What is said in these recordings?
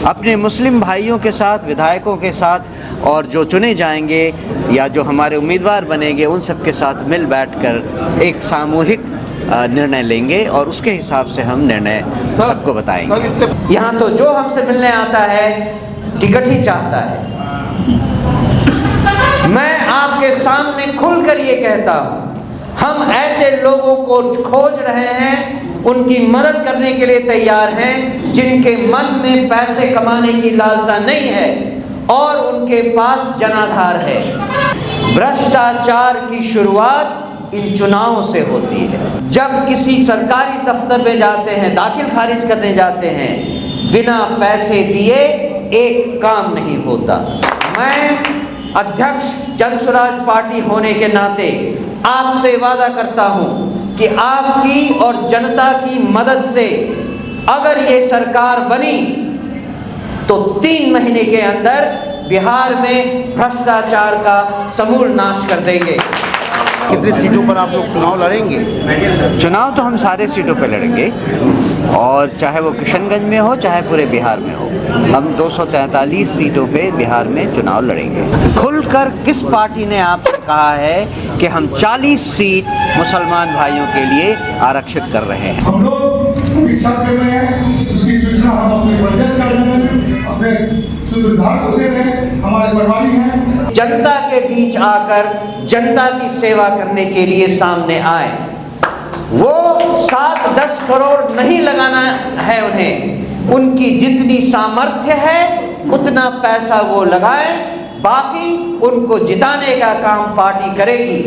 अपने मुस्लिम भाइयों के साथ, विधायकों के साथ और जो चुने जाएंगे या जो हमारे उम्मीदवार बनेंगे उन सब के साथ मिल बैठकर एक सामूहिक निर्णय लेंगे और उसके हिसाब से हम निर्णय सबको बताएंगे। यहाँ तो जो हमसे मिलने आता है टिकट ही चाहता है। मैं आपके सामने खुलकर ये कहता हूँ, हम ऐसे लोगों को खोज रहे हैं, उनकी मदद करने के लिए तैयार हैं जिनके मन में पैसे कमाने की लालसा नहीं है और उनके पास जनाधार है। भ्रष्टाचार की शुरुआत इन चुनावों से होती है। जब किसी सरकारी दफ्तर में जाते हैं, दाखिल खारिज करने जाते हैं, बिना पैसे दिए एक काम नहीं होता। मैं अध्यक्ष जनसुराज पार्टी होने के नाते आपसे वादा करता हूं कि आपकी और जनता की मदद से अगर ये सरकार बनी तो 3 महीने के अंदर बिहार में भ्रष्टाचार का समूल नाश कर देंगे। कितनी सीटों पर आप लोग चुनाव लड़ेंगे? चुनाव तो हम सारे सीटों पे लड़ेंगे और चाहे वो किशनगंज में हो चाहे पूरे बिहार में हो, हम 243 सीटों पे बिहार में चुनाव लड़ेंगे। खुलकर किस पार्टी ने आपसे कहा है कि हम 40 सीट मुसलमान भाइयों के लिए आरक्षित कर रहे हैं? हम लोग समीक्षा कर रहे हैं, उसकी सूचना हम अपने बजट कर रहे हैं, अपने सूत्रधार को दे रहे हैं, हमारे प्रभारी हैं। जनता के बीच आकर जनता की सेवा करने के लिए सामने आए। वो 7-10 करोड़ नहीं लगाना है उन्हें, उनकी जितनी सामर्थ्य है उतना पैसा वो लगाएं, बाकी उनको जिताने का काम पार्टी करेगी।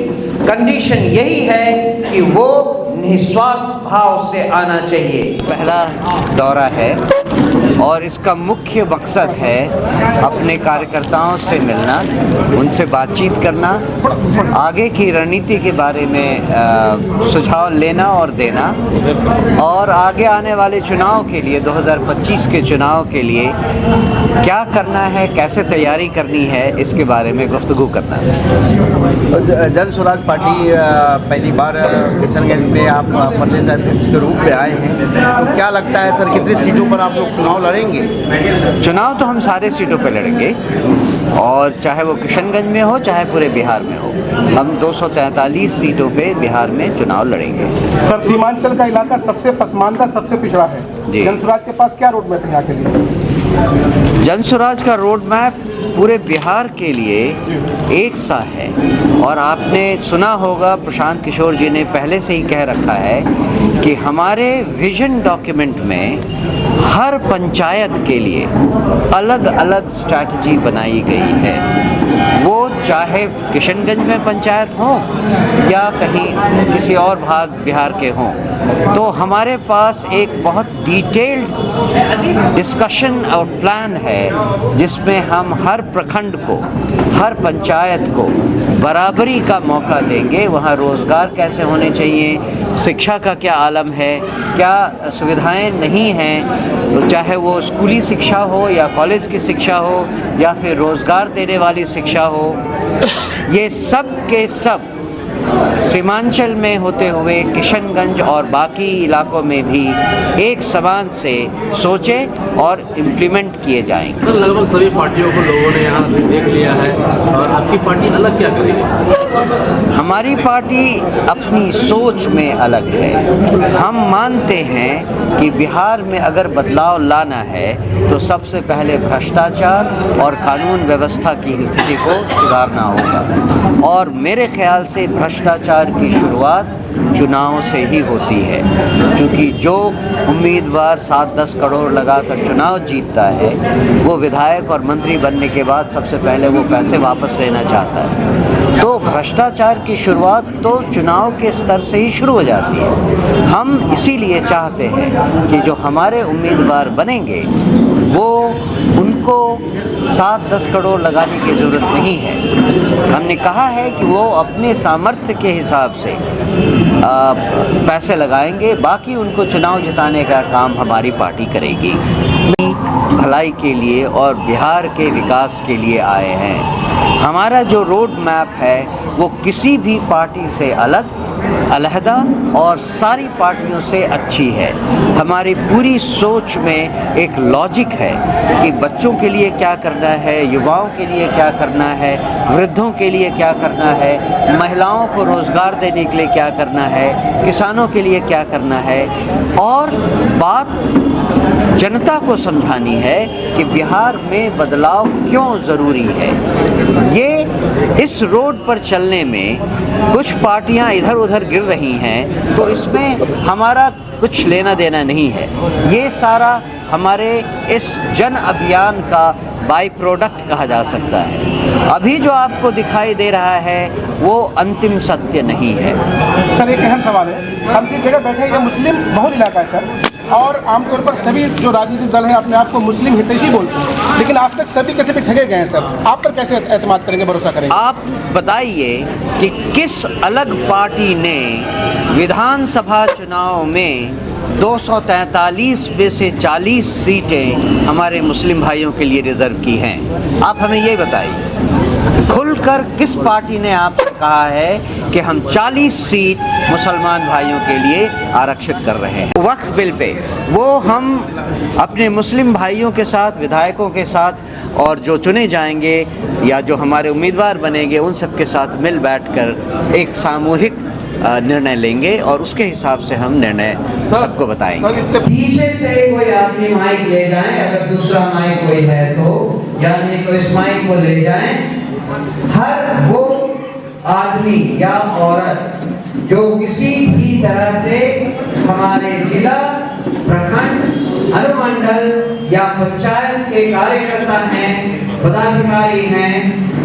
कंडीशन यही है कि वो निस्वार्थ भाव से आना चाहिए। पहला दौरा है और इसका मुख्य मकसद है अपने कार्यकर्ताओं से मिलना, उनसे बातचीत करना, आगे की रणनीति के बारे में सुझाव लेना और देना और आगे आने वाले चुनाव के लिए 2025 के चुनाव के लिए क्या करना है, कैसे तैयारी करनी है, इसके बारे में गुफ्तगू करना है। जनसुराज पार्टी पहली बार किशनगंज में आप प्रदेश अध्यक्ष के रूप में आए हैं, तो क्या लगता है सर कितनी सीटों पर आप लोग चुनाव लड़ेंगे? चुनाव तो हम सारे सीटों पे लड़ेंगे और चाहे वो किशनगंज में हो चाहे पूरे बिहार में हो, हम 243 सीटों पे बिहार में चुनाव लड़ेंगे। सर, सीमांचल का इलाका सबसे पसमानदा, सबसे पिछड़ा है, जनसुराज के पास क्या रोड मैप है यहाँ के लिए? जनसुराज का रोड मैप पूरे बिहार के लिए एक सा है और आपने सुना होगा प्रशांत किशोर जी ने पहले से ही कह रखा है कि हमारे विजन डॉक्यूमेंट में हर पंचायत के लिए अलग अलग स्ट्रैटेजी बनाई गई है। वो चाहे किशनगंज में पंचायत हो या कहीं किसी और भाग बिहार के हों, तो हमारे पास एक बहुत डिटेल्ड डिस्कशन और प्लान है जिसमें हम हर प्रखंड को, हर पंचायत को बराबरी का मौका देंगे। वहाँ रोज़गार कैसे होने चाहिए, शिक्षा का क्या आलम है, क्या सुविधाएं नहीं हैं, तो चाहे वो स्कूली शिक्षा हो या कॉलेज की शिक्षा हो या फिर रोज़गार देने वाली शिक्षा हो, ये सब के सब सीमांचल में होते हुए किशनगंज और बाकी इलाकों में भी एक समान से सोचे और इम्प्लीमेंट किए जाएंगे। लगभग सभी पार्टियों को लोगों ने यहाँ देख लिया है और आपकी पार्टी अलग क्या करेगी? हमारी पार्टी अपनी सोच में अलग है। हम मानते हैं कि बिहार में अगर बदलाव लाना है तो सबसे पहले भ्रष्टाचार और कानून व्यवस्था की स्थिति को सुधारना होगा और मेरे ख्याल से भ्रष्टाचार की शुरुआत चुनाव से ही होती है, क्योंकि जो उम्मीदवार 7-10 करोड़ लगाकर चुनाव जीतता है वो विधायक और मंत्री बनने के बाद सबसे पहले वो पैसे वापस लेना चाहता है। तो भ्रष्टाचार की शुरुआत तो चुनाव के स्तर से ही शुरू हो जाती है। हम इसीलिए चाहते हैं कि जो हमारे उम्मीदवार बनेंगे वो उनको 7-10 करोड़ लगाने की ज़रूरत नहीं है। हमने कहा है कि वो अपने सामर्थ्य के हिसाब से पैसे लगाएंगे, बाकी उनको चुनाव जिताने का काम हमारी पार्टी करेगी। भलाई के लिए और बिहार के विकास के लिए आए हैं। हमारा जो रोड मैप है वो किसी भी पार्टी से अलग अलहदा और सारी पार्टियों से अच्छी है। हमारी पूरी सोच में एक लॉजिक है कि बच्चों के लिए क्या करना है, युवाओं के लिए क्या करना है, वृद्धों के लिए क्या करना है, महिलाओं को रोज़गार देने के लिए क्या करना है, किसानों के लिए क्या करना है। और बात जनता को समझानी है कि बिहार में बदलाव क्यों ज़रूरी है। ये इस रोड पर चलने में कुछ पार्टियां इधर उधर गिर रही हैं, तो इसमें हमारा कुछ लेना देना नहीं है। ये सारा हमारे इस जन अभियान का बाई प्रोडक्ट कहा जा सकता है। अभी जो आपको दिखाई दे रहा है वो अंतिम सत्य नहीं है। सर एक अहम सवाल है, हम जिस जगह बैठे हैं ये मुस्लिम बहुल इलाका है सर, और आमतौर पर सभी जो राजनीतिक दल हैं अपने आप को मुस्लिम हितैषी बोलते हैं, लेकिन आज तक सभी कैसे भी ठगे गए हैं सर। आप पर कैसे एतमाद करेंगे, भरोसा करेंगे? आप बताइए कि किस अलग पार्टी ने विधानसभा चुनाव में 243 में से 40 सीटें हमारे मुस्लिम भाइयों के लिए रिजर्व की हैं? आप हमें ये बताइए, खुलकर किस पार्टी ने आपसे कहा है कि हम 40 सीट मुसलमान भाइयों के लिए आरक्षित कर रहे हैं? वक्फ बिल पे वो हम अपने मुस्लिम भाइयों के साथ, विधायकों के साथ और जो चुने जाएंगे या जो हमारे उम्मीदवार बनेंगे उन सब के साथ मिल बैठकर एक सामूहिक निर्णय लेंगे और उसके हिसाब से हम निर्णय सबको बताएंगे। पीछे से कोई आदमी माइक ले जाए, अगर दूसरा माइक कोई है तो, यानी तो इस माइक को ले जाए। हर वो आदमी या औरत जो किसी भी तरह से हमारे जिला, प्रखंड, अनुमंडल या पंचायत के कार्यकर्ता हैं, पदाधिकारी हैं,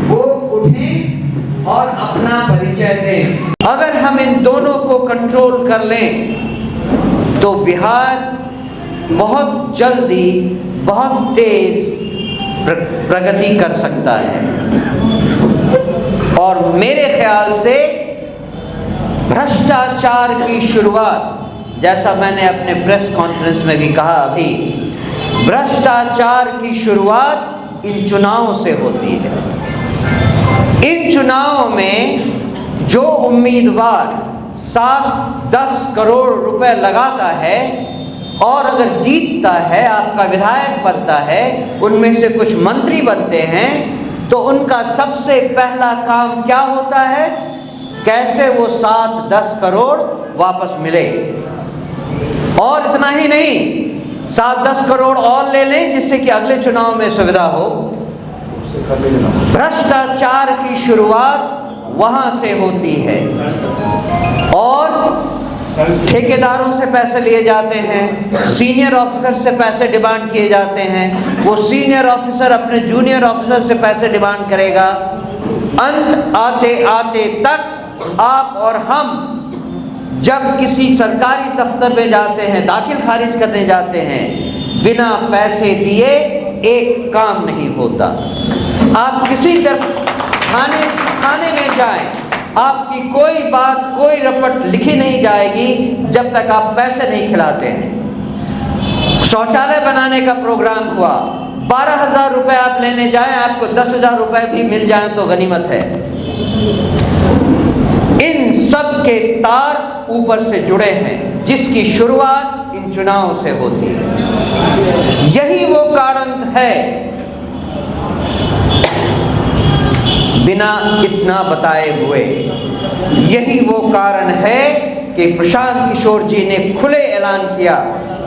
वो उठें और अपना परिचय दें। अगर हम इन दोनों को कंट्रोल कर लें तो बिहार बहुत जल्दी, बहुत तेज प्रगति कर सकता है। और मेरे ख्याल से भ्रष्टाचार की शुरुआत, जैसा मैंने अपने प्रेस कॉन्फ्रेंस में भी कहा अभी, भ्रष्टाचार की शुरुआत इन चुनावों से होती है। इन चुनावों में जो उम्मीदवार 7-10 करोड़ रुपए लगाता है और अगर जीतता है, आपका विधायक बनता है, उनमें से कुछ मंत्री बनते हैं, तो उनका सबसे पहला काम क्या होता है? कैसे वो 7-10 करोड़ वापस मिले। और इतना ही नहीं, 7-10 करोड़ और ले लें जिससे कि अगले चुनाव में सुविधा हो। भ्रष्टाचार की शुरुआत वहां से होती है और ठेकेदारों से पैसे लिए जाते हैं, सीनियर ऑफिसर से पैसे डिमांड किए जाते हैं, वो सीनियर ऑफिसर अपने जूनियर ऑफिसर से पैसे डिमांड करेगा। अंत आते आते तक आप और हम जब किसी सरकारी दफ्तर में जाते हैं, दाखिल खारिज करने जाते हैं, बिना पैसे दिए एक काम नहीं होता। आप किसी थाने में जाएं, आपकी कोई बात, कोई रपट लिखी नहीं जाएगी जब तक आप पैसे नहीं खिलाते हैं। शौचालय बनाने का प्रोग्राम हुआ, 12,000 रुपए आप लेने जाएं, आपको 10,000 रुपए भी मिल जाएं तो गनीमत है। इन सब के तार ऊपर से जुड़े हैं जिसकी शुरुआत इन चुनावों से होती है। यही वो कारण है, बिना इतना बताए हुए, यही वो कारण है कि प्रशांत किशोर जी ने खुले ऐलान किया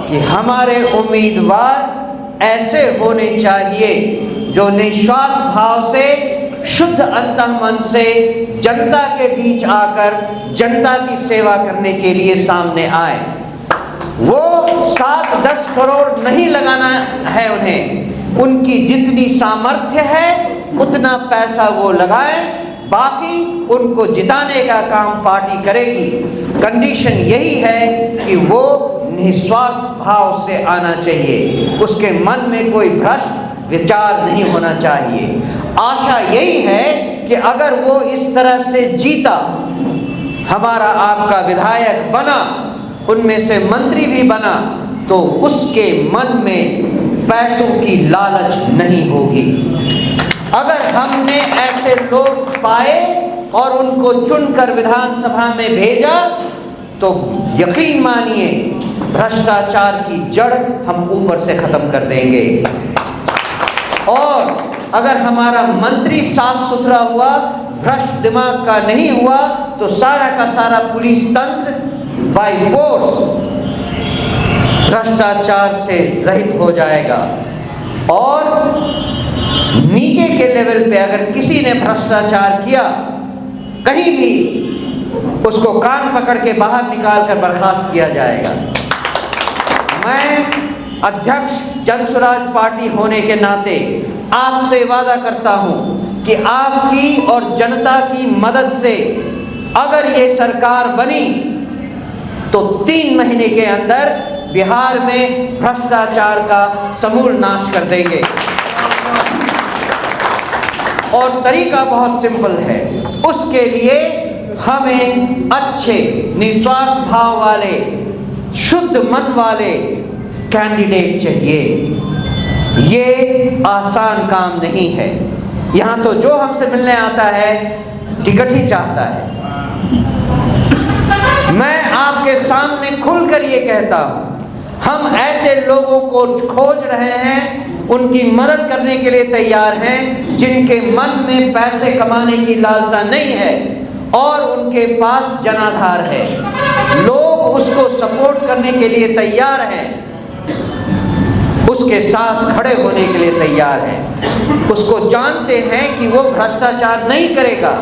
कि हमारे उम्मीदवार ऐसे होने चाहिए जो निस्वार्थ भाव से, शुद्ध अंतःमन से जनता के बीच आकर जनता की सेवा करने के लिए सामने आए। वो 7-10 करोड़ नहीं लगाना है उन्हें, उनकी जितनी सामर्थ्य है उतना पैसा वो लगाएं, बाकी उनको जिताने का काम पार्टी करेगी। कंडीशन यही है कि वो निस्वार्थ भाव से आना चाहिए, उसके मन में कोई भ्रष्ट विचार नहीं होना चाहिए। आशा यही है कि अगर वो इस तरह से जीता, हमारा आपका विधायक बना, उनमें से मंत्री भी बना, तो उसके मन में पैसों की लालच नहीं होगी। अगर हमने ऐसे लोग पाए और उनको चुनकर विधानसभा में भेजा, तो यकीन मानिए भ्रष्टाचार की जड़ हम ऊपर से खत्म कर देंगे। और अगर हमारा मंत्री साफ सुथरा हुआ, भ्रष्ट दिमाग का नहीं हुआ, तो सारा का सारा पुलिस तंत्र बाय फोर्स भ्रष्टाचार से रहित हो जाएगा। और नीचे के लेवल पे अगर किसी ने भ्रष्टाचार किया कहीं भी, उसको कान पकड़ के बाहर निकाल कर बर्खास्त किया जाएगा। मैं अध्यक्ष जन स्वराज पार्टी होने के नाते आपसे वादा करता हूं कि आपकी और जनता की मदद से अगर ये सरकार बनी तो 3 महीने के अंदर बिहार में भ्रष्टाचार का समूल नाश कर देंगे। और तरीका बहुत सिंपल है, उसके लिए हमें अच्छे निस्वार्थ भाव वाले, शुद्ध मन वाले कैंडिडेट चाहिए। ये आसान काम नहीं है। यहाँ तो जो हमसे मिलने आता है टिकट ही चाहता है। मैं आपके सामने खुलकर ये कहता हूँ, हम ऐसे लोगों को खोज रहे हैं, उनकी मदद करने के लिए तैयार हैं जिनके मन में पैसे कमाने की लालसा नहीं है और उनके पास जनाधार है। लोग उसको सपोर्ट करने के लिए तैयार हैं, उसके साथ खड़े होने के लिए तैयार हैं, उसको जानते हैं कि वो भ्रष्टाचार नहीं करेगा।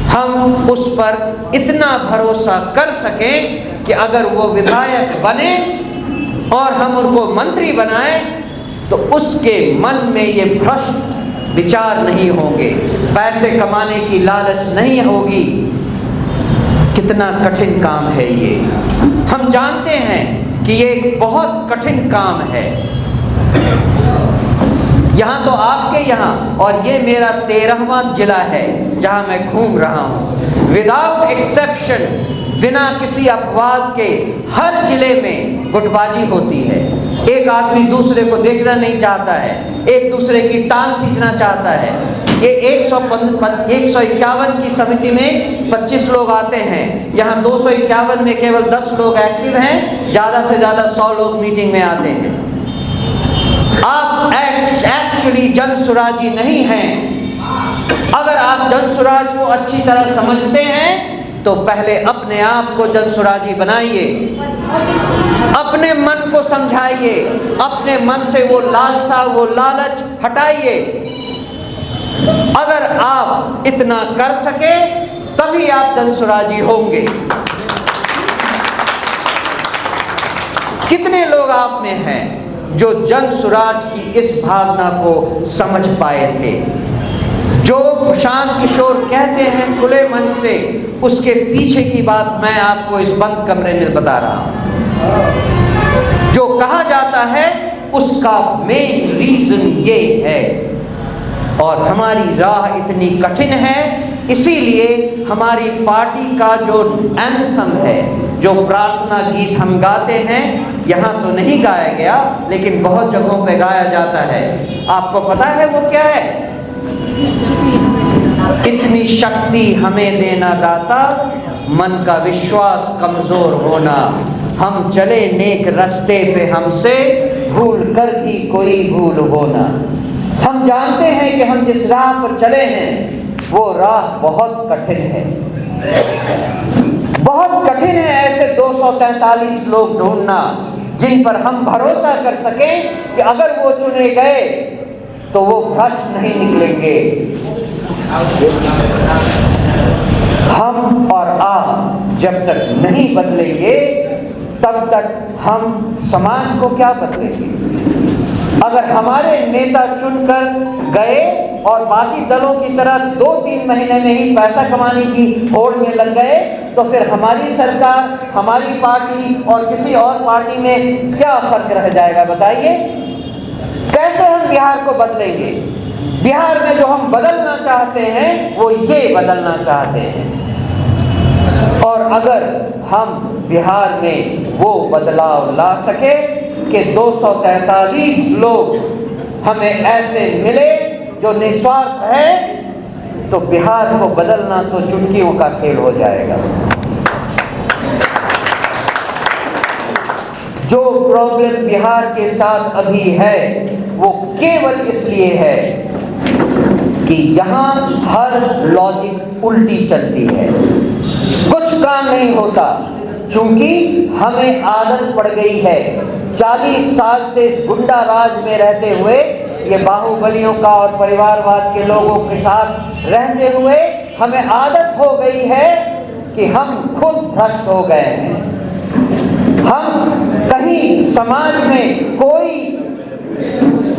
हम उस पर इतना भरोसा कर सकें कि अगर वो विधायक बने और हम उनको मंत्री बनाएं तो उसके मन में ये भ्रष्ट विचार नहीं होंगे, पैसे कमाने की लालच नहीं होगी। कितना कठिन काम है ये, हम जानते हैं कि ये एक बहुत कठिन काम है। यहाँ तो आपके यहाँ, और ये मेरा 13वां जिला है जहाँ मैं घूम रहा हूँ, विदाउट एक्सेप्शन, बिना किसी अपवाद के हर जिले में गुटबाजी होती है। एक आदमी दूसरे को देखना नहीं चाहता है, एक दूसरे की टांग खींचना चाहता है। ये 151 की समिति में 25 लोग आते हैं, यहाँ 251 में केवल 10 लोग एक्टिव हैं, ज़्यादा से ज़्यादा 100 लोग मीटिंग में आते हैं। आप एक्चुअली जन सुराजी नहीं हैं। अगर आप जन सुराज को अच्छी तरह समझते हैं तो पहले अपने आप को जन सुराजी बनाइए, अपने मन को समझाइए, अपने मन से वो लालसा, वो लालच हटाइए। अगर आप इतना कर सके तभी आप जन सुराजी होंगे। कितने लोग आप में हैं जो जन सुराज की इस भावना को समझ पाए थे? जो प्रशांत किशोर कहते हैं खुले मन से, उसके पीछे की बात मैं आपको इस बंद कमरे में बता रहा हूं। जो कहा जाता है उसका मेन रीजन ये है। और हमारी राह इतनी कठिन है, इसीलिए हमारी पार्टी का जो एंथम है, जो प्रार्थना गीत हम गाते हैं, यहाँ तो नहीं गाया गया लेकिन बहुत जगहों पे गाया जाता है। आपको पता है वो क्या है? इतनी शक्ति हमें देना दाता, मन का विश्वास कमजोर होना, हम चले नेक रास्ते पे हमसे भूल कर भी कोई भूल होना। हम जानते हैं कि हम जिस राह पर चले हैं वो राह बहुत कठिन है, बहुत कठिन है। ऐसे 243 लोग ढूंढना जिन पर हम भरोसा कर सकें कि अगर वो चुने गए तो वो भ्रष्ट नहीं निकलेंगे। हम और आप जब तक नहीं बदलेंगे तब तक हम समाज को क्या बदलेंगे? अगर हमारे नेता चुनकर गए और बाकी दलों की तरह 2-3 महीने में ही पैसा कमाने की होड़ में लग गए तो फिर हमारी सरकार, हमारी पार्टी और किसी और पार्टी में क्या फर्क रह जाएगा? बताइए, कैसे हम बिहार को बदलेंगे? बिहार में जो हम बदलना चाहते हैं वो ये बदलना चाहते हैं। और अगर हम बिहार में वो बदलाव ला सके कि 243 लोग हमें ऐसे मिले जो निस्वार्थ है, तो बिहार को बदलना तो चुटकियों का खेल हो जाएगा। जो प्रॉब्लम बिहार के साथ अभी है वो केवल इसलिए है कि यहाँ हर लॉजिक उल्टी चलती है, कुछ काम नहीं होता, क्योंकि हमें आदत पड़ गई है 40 साल से इस गुंडा राज में रहते हुए, ये बाहुबलियों का और परिवारवाद के लोगों के साथ रहते हुए हमें आदत हो गई है कि हम खुद भ्रष्ट हो गए हैं। हम कहीं समाज में कोई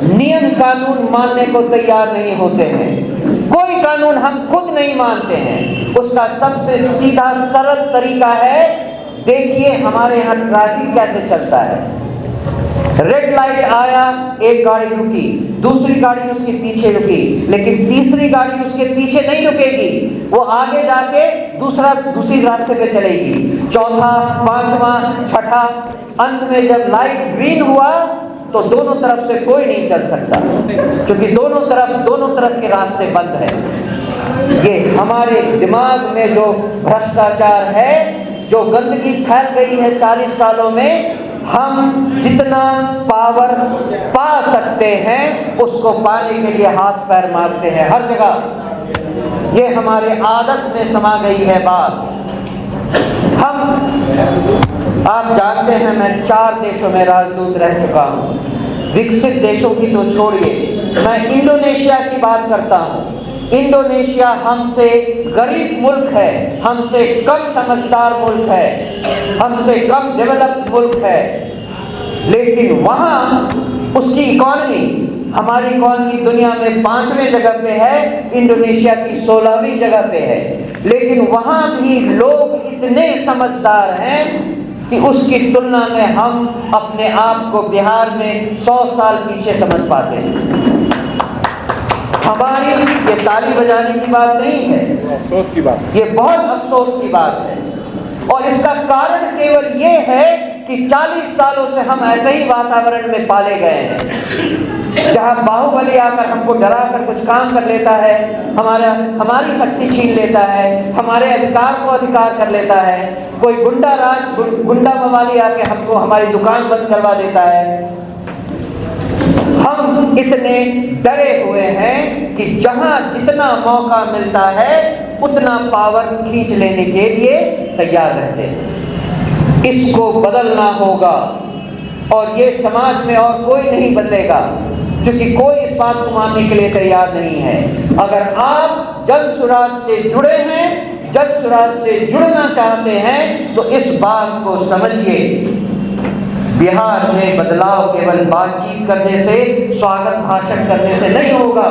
नियम कानून मानने को तैयार नहीं होते हैं, कोई कानून हम खुद नहीं मानते हैं। उसका सबसे सीधा सरल तरीका है, देखिए हमारे यहाँ ट्रैफिक कैसे चलता है। रेड लाइट आया, एक गाड़ी रुकी, दूसरी गाड़ी उसके पीछे रुकी, लेकिन तीसरी गाड़ी उसके पीछे नहीं रुकेगी, वो आगे जाके दूसरी रास्ते पे चलेगी, चौथा, पांचवा, छठा। अंत में जब लाइट ग्रीन हुआ तो दोनों तरफ से कोई नहीं चल सकता, क्योंकि दोनों तरफ के रास्ते बंद हैं। ये हमारे दिमाग में जो भ्रष्टाचार है, जो गंदगी फैल गई है 40 सालों में, हम जितना पावर पा सकते हैं उसको पाने के लिए हाथ पैर मारते हैं हर जगह। ये हमारे आदत में समा गई है बात। आप जानते हैं मैं 4 देशों में राजदूत रह चुका हूँ। विकसित देशों की तो छोड़िए, मैं इंडोनेशिया की बात करता हूँ। इंडोनेशिया हमसे गरीब मुल्क है, हमसे कम समझदार मुल्क है, हमसे कम डेवलप्ड मुल्क है, लेकिन वहाँ उसकी इकॉनमी, हमारी इकॉनमी दुनिया में 5वें जगह पे है, इंडोनेशिया की 16वीं जगह पे है, लेकिन वहाँ भी लोग इतने समझदार हैं कि उसकी तुलना में हम अपने आप को बिहार में 100 साल पीछे समझ पाते हैं। हमारी ये ताली बजाने की बात नहीं है, अफसोस की बात, ये बहुत अफसोस की बात है। और इसका कारण केवल ये है कि 40 सालों से हम ऐसे ही वातावरण में पाले गए हैं, जहाँ बाहुबली आकर हमको डरा कर कुछ काम कर लेता है, हमारी शक्ति छीन लेता है, हमारे अधिकार को अधिकार कर लेता है, कोई गुंडा मवाली आके हमको हमारी दुकान बंद करवा देता है। हम इतने डरे हुए हैं कि जहां जितना मौका मिलता है उतना पावर खींच लेने के लिए तैयार रहते हैं। इसको बदलना होगा और ये समाज में और कोई नहीं बदलेगा, क्योंकि कोई इस बात को मानने के लिए तैयार नहीं है। अगर आप जन सुराज से जुड़े हैं, जन सुराज से जुड़ना चाहते हैं, तो इस बात को समझिए, बिहार में बदलाव केवल बातचीत करने से, स्वागत भाषण करने से नहीं होगा।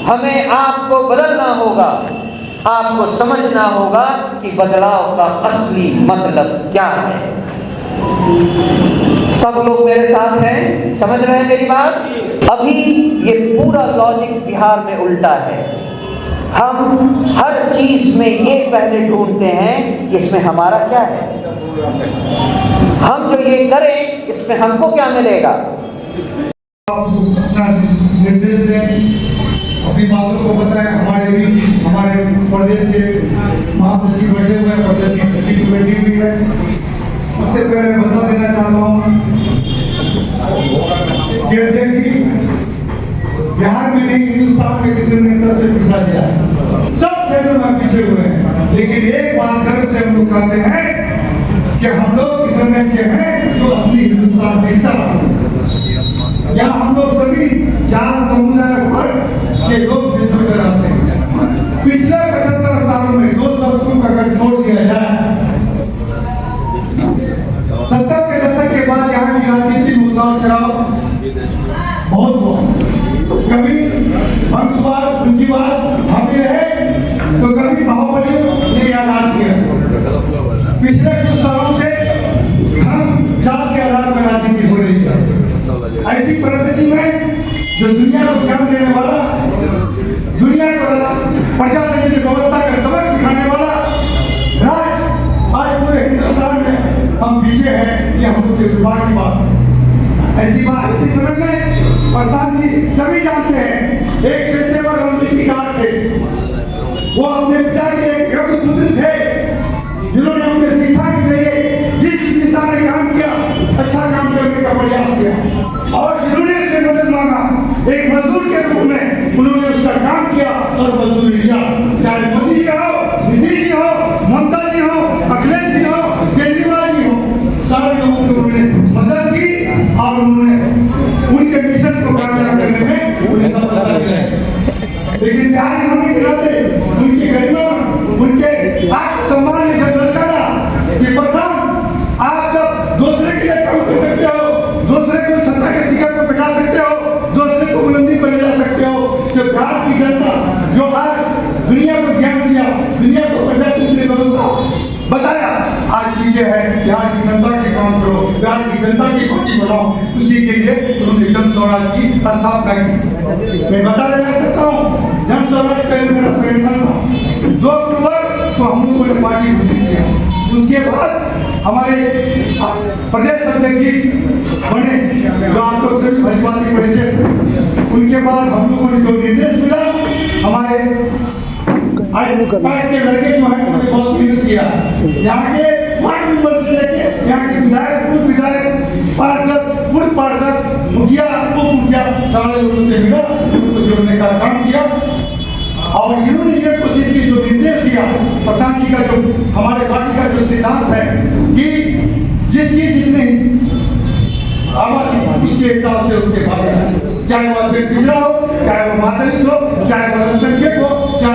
हमें आपको बदलना होगा, आपको समझना होगा कि बदलाव का असली मतलब क्या है। सब लोग मेरे साथ हैं, समझ रहे हैं मेरी बात? अभी ये पूरा लॉजिक बिहार में उल्टा है। हम हर चीज में ये पहले ढूंढते हैं कि इसमें हमारा क्या है, हम जो ये करें इसमें हमको क्या मिलेगा। अपना निर्देश दें, अपनी बातों को बताएं। हमारे प्रदेश के महासचिव बैठे हुए हैं, प्रदेश की सचिव बैठी हुई है। उससे पहले बता देना चाहता हूँ कि देखिए, बिहार में नहीं, हिंदुस्तान में किसी ने सबसे पिछड़ा दिया है, सब क्षेत्रों में पीछे हुए हैं। लेकिन एक बात गर्व से हम लोग कहते हैं कि हम लोग किसान के हैं जो असली हिंदुस्तान दिखता है। यहाँ हम लोग सभी 4 समुदाय वर्ग के लोग विस्तृत रहते हैं। पिछले 75 सालों में 2 दशकों का अगर छोड़ दिया जाए, 70 के दशक के बाद यहाँ की राजनीतिक उतार चढ़ाव बहुत हुआ। कभी वंशवाद, पूंजीवाद हावी रहे, तो कभी बाहुबलियों ने राज किया। पिछले कुछ सालों से धर्म जात के आधार पर राजनीति हो रही है। ऐसी परिस्थिति में जो दुनिया को ज्ञान देने वाला, दुनिया को प्रजातंत्र व्यवस्था का सबक सिखाने वाला राज आज पूरे हिंदुस्तान में हम पीछे हैं, ये हम लोग के दुर्भाग्य की बात है। ऐसी बात इसी समय में प्रधान जी सभी जानते हैं, एक पेशेवर रणनीतिकार थे, वो अपने पिता के एक योग्य पुत्र थे जिन्होंने अपने शिक्षा के लिए जिस दिशा में काम किया, अच्छा काम करने का प्रयास किया और जिन्होंने उससे मदद मांगा, एक मजदूर के रूप में उन्होंने उसका काम किया और मजदूरी लिया। चाहे मोदी जी हो, नीतीश जी हो, ममता जी हो, अखिलेश जी हो, केजरीवाल जी हो, सारे लोगों को उन्होंने मदद की और उन्होंने उनके मिशन को कामयाब करने में उनका मदद किया। लेकिन बिहारी होने के नाते उनकी गरिमा, उनके आत्मसम्मान ने जब दर्शाया कि प्रथम आप जब दूसरे के लिए काम कर सकते हो, दूसरे को सत्ता के शिखर पर बैठा सकते हो, दूसरे को बुलंदी पर ले जा सकते हो, तो बिहार की जनता जो आज दुनिया को ज्ञान दिया, दुनिया को प्रजातंत्र व्यवस्था बताया, आज कीजिए है बिहार की जनता के काम करो, बिहार की जनता की पार्टी बनाओ, उसी के लिए उन्होंने जन स्वराज की स्थापना की। मैं बता देना चाहता हूँ, जन स्वराज पहले मेरा संगठन था, 2 अक्टूबर को हम लोगों ने पार्टी घोषित किया। उसके बाद हमारे प्रदेश अध्यक्ष जी बने, जो आप लोग से भली भांति परिचित, उनके बाद हम लोगों ने जो निर्देश मिला, हमारे के लड़के जो है उन्होंने बहुत मेहनत किया। यहाँ के वार्ड मेंबर से लेके यहाँ के विधायक, पूर्व विधायक, पार्षद, पूर्व पार्षद, मुखिया, उप मुखिया, सारे लोगों से मिला, उनको जोड़ने का काम किया और इन्होंने ये कोशिश की, जो निर्देश दिया प्रधान जी का, जो हमारे पार्टी का जो सिद्धांत है कि जिसकी जितनी आबादी उसके हिसाब से उसके भाग, चाहे वह पिछड़ा हो, चाहे वह मातृत्व हो, चाहे वह अल्पसंख्यक हो, चाहे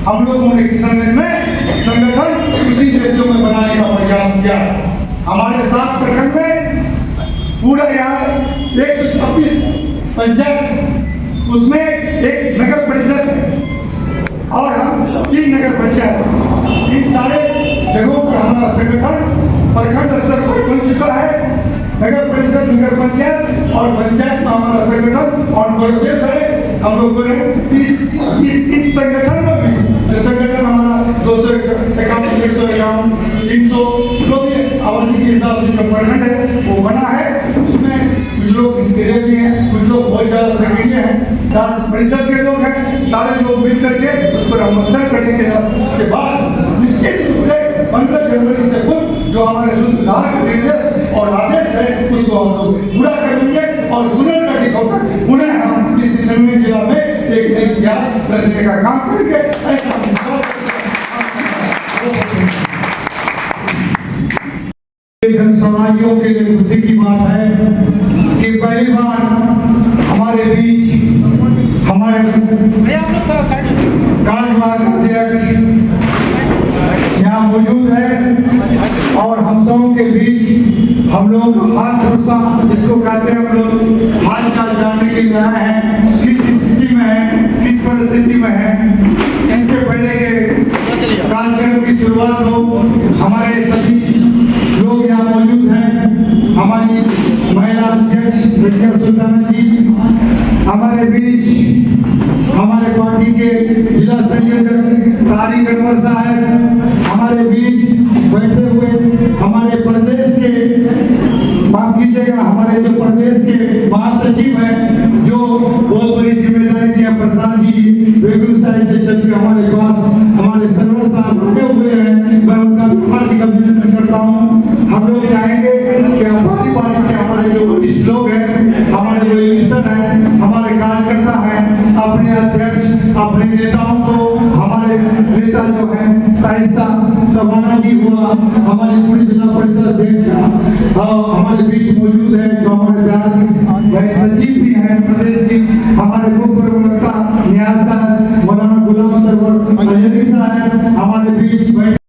हम लोगों ने किसानगंज में संगठन उसी देशों में बनाने का प्रयास किया। हमारे 7 प्रखंड में पूरा यहाँ 126 पंचायत, उसमें एक नगर परिषद है और हम 3 नगर पंचायत, इन सारे जगहों पर हमारा संगठन प्रखंड स्तर पर बन चुका है। नगर परिषद, नगर पंचायत और पंचायत में हमारा संगठन और प्रोसेस है। हम लोगों ने इस संगठन में भी जो संगठन हमारा 251, 151, 300 जो भी आबादी के हिसाब से जो प्रखंड है वो बना है। उसमें कुछ लोग इसके भी हैं, कुछ लोग बहुत ज़्यादा सक्रिय हैं, 10 परिषद के लोग हैं, सारे लोग मिल करके उस पर मंथन करने के बाद निश्चित रूप से 15 जनवरी से पूर्व जो हमारे सुधार के निर्देश और आदेश है उसको हम लोग पूरा कर देंगे और पुनर्गठित होकर पुनः हम इस किशनगंज जिला में एक नई इतिहास रचने का काम करेंगे। ऐसा जन समाजियों के लिए खुशी की बात है कि पहली बार हमारे बीच हमारे कार्यवाहक अध्यक्ष यहाँ मौजूद है और हम सबों के बीच हम लोग हाथ भरोसा जिसको कहते हैं, हम लोग हाल चाल जानने के लिए आए हैं, किस स्थिति में है, किस परिस्थिति में है। इससे पहले के कार्यक्रम की शुरुआत हो, हमारे सभी लोग यहाँ मौजूद हैं, हमारी महिला अध्यक्ष विजया सुल्ताना जी हमारे बीच, हमारे पार्टी के जिला संयोजक तारिक अनवर साहब हमारे बीच बैठे हुए, हमारे प्रदेश के बाकी जगह हमारे जो प्रदेश के महासचिव हैं जो बहुत बड़ी जिम्मेदारी दिया, प्रधान जी बेगूसराय से चल के हमारे पास हमारे सरवर साहब रुके हुए हैं, मैं उनका हार्दिक अभिनंदन करता हूँ। हम लोग चाहेंगे कि हमारी पार्टी के हमारे जो वरिष्ठ लोग हैं, हमारे जो मिशन है, हमारे कार्यकर्ता हैं, अपने अध्यक्ष, अपने नेताओं को, हमारे नेता जो है साहित्य सवाना जी हुआ, हमारी पूरी जिला परिषद अध्यक्ष हमारे बीच मौजूद है, जो हमारे बिहार के सचिव भी हैं, प्रदेश की हमारे मुख्य प्रवक्ता न्यास साहब, मौलाना गुलाम सरवर अजहरी साहब हमारे बीच